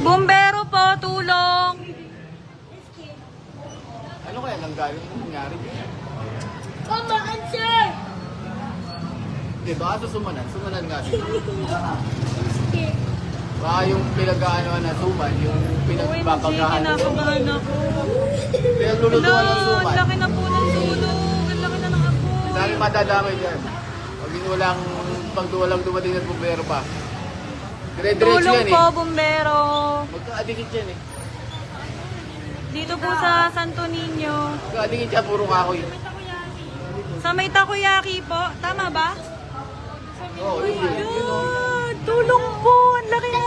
Bumbero po, tulong. Ano kaya nanggaling mo nangyari? Kamaan, sir! Di ba? Sumanan. Sumanan nga siya. Baka yung pinag-aanoan na suman, yung OMG, pinagpapagahan. kinakabahan ako. Pinaglulutuan ng Ang suman. laki na po ng sulog. Ang laki na ng apo. Dami madadamay dyan. Pag walang dumating at bumbero pa. Dire-diretso Tulong yan po, eh. bumbero. Magkaadikit yan eh. Dito po sa Santo Niño. Magkaadikit yan, puro kahoy. Sa may takoyaki po. Tama ba? Oo, yun yun. Yan! Tulong po! Ang laki na!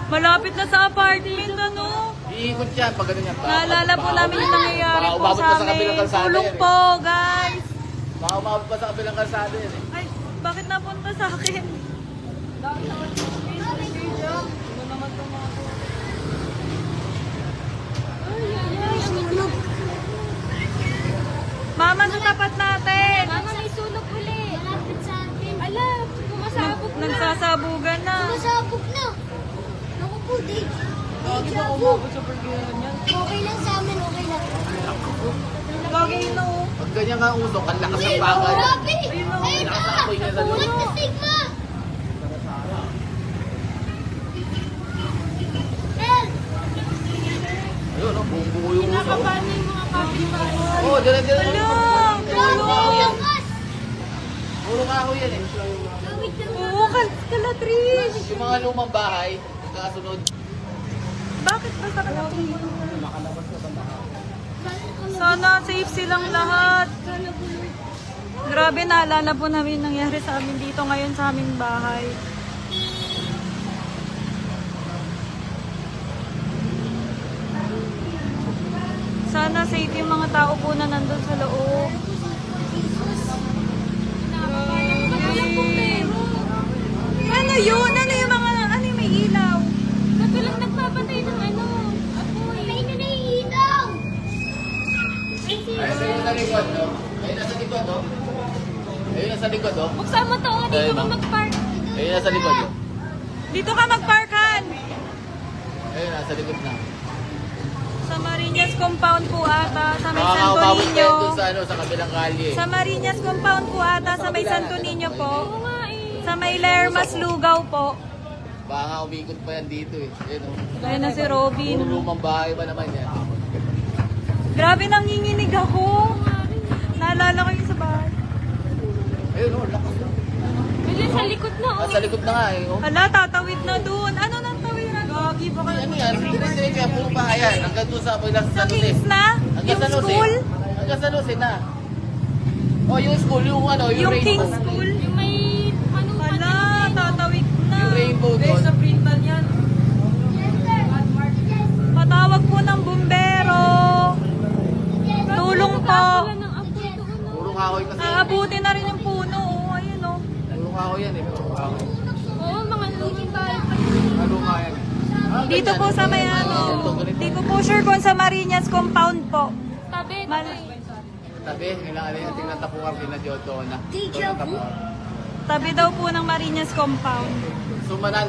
Malapit na sa apartment, ano? Iikot yan pag ganun yan. Naalala po namin yung nangyayari baka po umabot sa pa sa kabilang amin. kalsada Tulong yan eh. po, guys! Baka umabot pa sa kabilang kalsada yan eh. Ay, bakit napunta sa akin? Mama, sa tapat natin! Mama, may sunog uli. Malapit sa atin. Ala, pumasabog na. Nagsasabugan na. Pumasabog na. Naku po, Dave. Lagi ba umabot sa pergilan yan? Okay lang sa amin, okay lang. Lagi na oh. Pag ganyan nga usok, ang lakas ng bagal. Grabe! Ayun na! Nakasakboy niya sa loob. What the Sigma?El! Ayun, no, buong-buo yung usok. Nakapano yung mga kapitbahay? Oo, dire-dire. Tulong! Grabe, Tulong! lakas! Puro kahoy yan eh. Gawit lang. Oo, Kalatrish! Yung mga lumang bahay, nagkakasunod. Bakit ba sa Kalatrish? Sana safe silang lahat. Grabe, naalala po namin nangyari sa amin dito ngayon sa aming bahay. Sana safe yung mga tao po na nandun sa loob. Ano yun? Ano yung mga, ano yung may ilaw? Natulang nagpapatay ng ano. Apoy. Ay, na naiinaw! Ay, Ayun nasa likod, no? Ayun nasa likod, no? Ayun nasa likod, no? buksan mo to, dito Ayun, ka no? mag-park. Ayun nasa likod, no? Dito ka magparkan! Ayun, nasa likod na. Sa Marinas compound po ata, sa may Santo Nakakabawit Niño. kayo dun sa, ano, sa kabilang kalye. Sa Marinas compound po ata, sa may Santo Niño po. Oo nga eh. Sa may Lermas Lugaw po. Baka nga umikot pa yan dito eh. Ayun, no? Ayun na si Robin. Puro lumang bahay pa naman yan. Grabe, nanginginig ako. Naalala ko yung sa bahay. Ayun, no? Lakas na. Ayun, sa likod na. Oh. Nasa likod na nga eh, oh. Hala, tatawid na dun. Ano nang tawiran? Gagi ba kayo? Ano yan? Dire-dire kaya puro bahay yan. Hanggang doon sa paglas sa Sa Luce. Kings na? Hanggang Yung sa Luce. school? Hanggang sa Luce na. Oh, yung school, yung ano, yung Yung rainbow. Kings School? Yung may ano, Hala, tatawid na. Yung rainbow doon. printan yan. Patawag po ng bumbero. Tulong po. Wala ng apoy doon. Oh. Puro kahoy kasi. Aabuti na rin yung puno. Oh, ayun oh. Puro kahoy yan eh. Puro kahoy. Oo, mga lumang bahay pa. Ano nga yan eh. Dito po sa may ano. Di ko po sure kung sa Marinas compound po. Tabi, Mal- tabi. Tabi, kailangan yung tingnan tapukan pinadyoto na. Deja vu. Tabi daw po ng Marinas compound. Sumanan.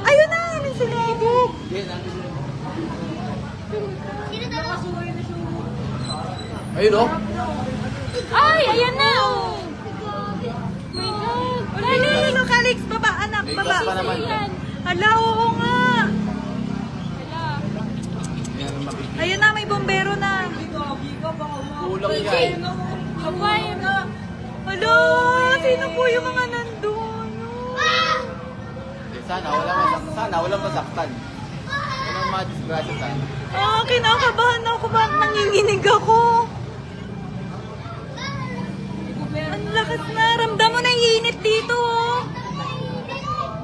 Ayun na! May sinabog! Yan ah. Sino daw? Ayun oh. Ay, ayan na. Oh. My God. Dali, ano, Calix? Baba, anak, May baba. gas pa naman. Ayan. Hala, oo nga. Wala. Yan ang mabigyan. Ayun na, may bombero na. Kulang yan. Abay na. Hala, sino po yung mga nandun? Sana walang masaktan. Walang madisgrasya sana. Ah, kinakabahan ako. Bakit nanginginig ako? Ang lakas na. Ramdam mo na yung init dito, oh.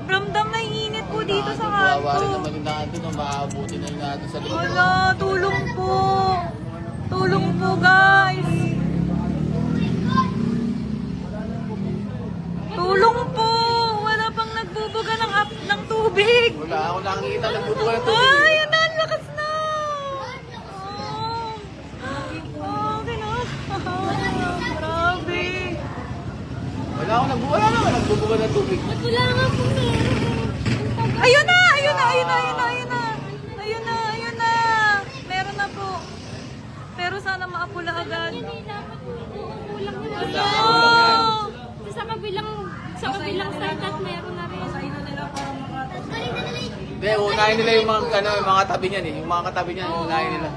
Ramdam na yung init po dito sa Kawawa rin kanto. naman yung nandun, no? Maabuti na yung nandun sa likod. Wala, tulong po. Tulong po, guys. Tulong po. Wala pang nagbubuga ng tubig. Wala ako nakikita nagbubuka ng tubig. Ay, yan na, ang lakas na. Oh, grabe. Wala Wala akong nagbuwala naman. Nagbubuga ng tubig. Ba't wala nga po meron? Ayun na! Ayun na! Ayun na! Ayun na! Ayun na! Ayun na! Ayun na! Meron na po. Pero sana maapula agad. Yan eh, dapat kulang na lang. Hello! Sa kabilang side at meron na rin. Balik na nila. Hindi, unahin nila yung mga, ano, yung mga tabi niyan eh. Yung mga katabi niyan, unahin nila.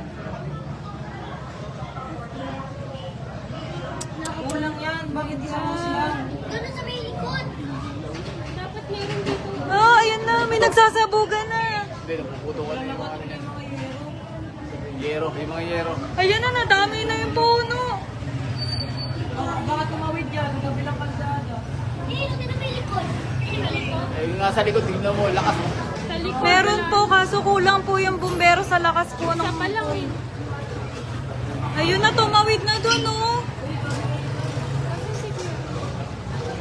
Kulang yan. Bakit isama sila? Doon sa may likod. Dapat meron dito. Oh, ayun na. May nagsasabugan na. Hindi, napuputo ka na yung mga ano niyan. Yero, yung mga yero. Ayun na, nadami na yung puno. Eh, doon na may likod. Sa likod? Eh, yung nasa likod, tingnan mo, lakas mo. Sa likod. Meron po, kaso kulang po yung bumbero sa lakas po. Isa pa lang eh. Ayun na, tumawid na dun, oh.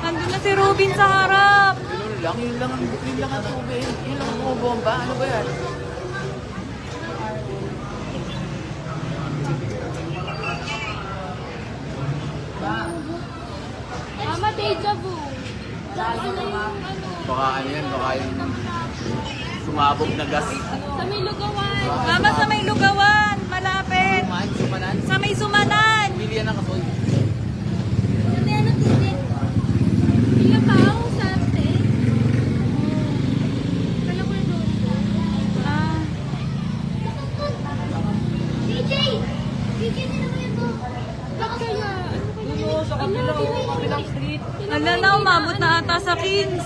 Nandun na si Robin sa harap. Yun lang ang tubig. Yun lang ang bumabomba. Ano ba yan? Mama, deja vu. Ano yung ano? Baka ano yan, baka yung sumabog na gas. Sa may lugawan. Mama, sa may lugawan. Malapit. Sumanan. Sa may sumanan. Bili yan ng kasoy. Ano yan ang tubig? Ilang tao sa ate? Kala ko na doon. Ah. DJ! DJ, sino ba ito? Bakit kaya? Sa kabilang street. Ala na, umabot na ata sa Kings.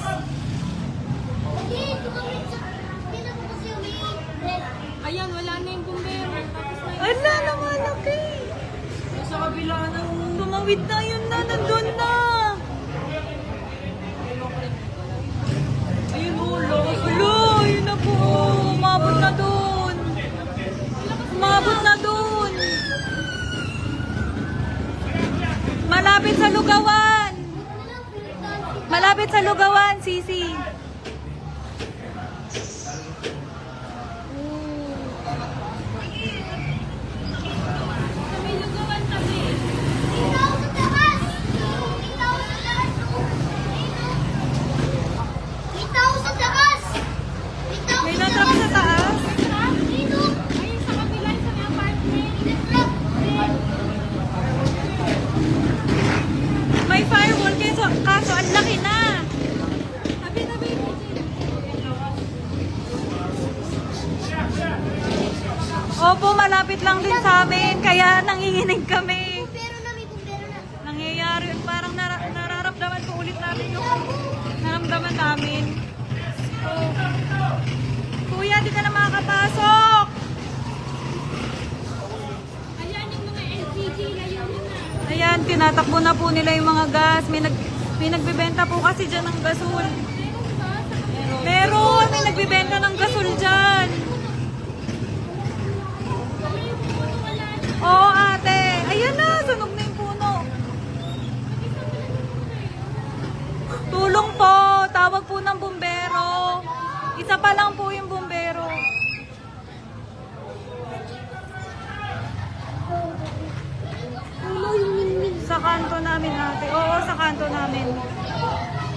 Hindi, tumawid sa... Tingnan mo kasi yung may red. Ayan, wala na yung bumbero. Tapos may... Ala, namalaki. Sa kabila na. Tumawid na, yun na, nandun na. Ayun mo, lo. Ala, yun na po. Umabot na dun. Umabot na dun. Malapit sa lugawan. Malapit sa lugawan, Sisi. Sa may lugawan tabi. Ikaw sa taas! Ikaw sa taas! Ikaw sa taas! Ikaw May sa natrap sa taas. Dito! Ayun sa kabila, sa may apartment. May firewall kaso ang laki na. Tabi. Opo, malapit lang din sa amin, kaya nanginginig kami. Bumbero na, may bumbero na. Nangyayari, parang nararamdaman ko ulit namin yung naramdaman namin. Oh. Kuya, di ka na makakapasok. Ayan yung mga LPG, layo na. Ayan, tinatakbo na po nila yung mga gas. May nagbibenta po kasi dyan ng gasol. Meron, may nagbibenta ng gasol dyan. Oo, ate. Ayan na, sunog na yung puno. Tulong po, tawag po ng bumbero. Isa pa lang po yung bumbero. Sa kanto namin, ate. Oo, sa kanto namin.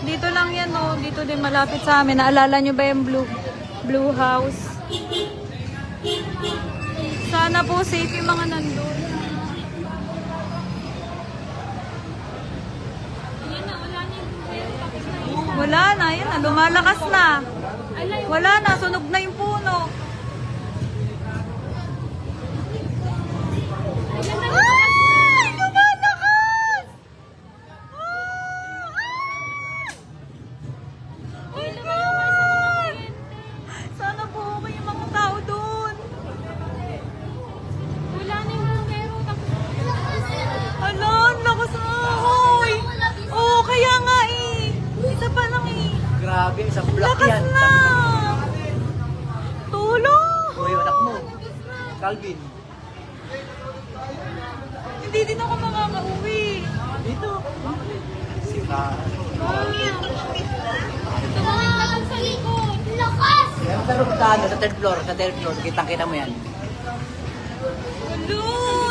Dito lang yan, oh. Dito din malapit sa amin. Naalala nyo ba yung blue house? Sana po safe yung mga nandun. Ayan na, wala na yung bumbero. Tapos na isa. Wala na, yan na. Lumalakas na. Ala, yung Wala na, sunog na yung puno. ayan na. Ay! Lumalakas! Ay, lumayawas sa mga kuryente. Sana po okay yung mga tao doon. Wala na yung bumbero. Tapos Ala, ang lakas na. Hoy! Oo, kaya nga eh. Isa pa lang eh. Grabe, isang block Lakas yan. na! Tulong! Uy, anak mo. Calvin. Hindi din ako makakauwi. Dito. Sika. tumawid na lang sa likod. Lakas! Meron sa rooftop, sa third floor. Sa third floor, kitang-kita mo yan. Hello,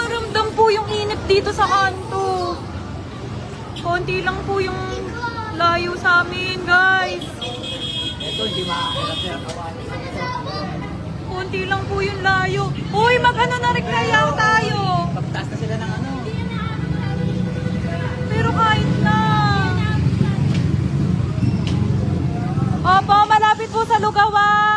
ramdam po yung init dito sa kanto. Konti lang po yung Layo sa amin, guys. Ito, hindi makakirap kawain. Kunti lang po yung layo. Uy, mag-ano na rin kaya tayo. Pagtaas na sila ng ano. Pero kahit na. Opo, malapit po sa Lugawan.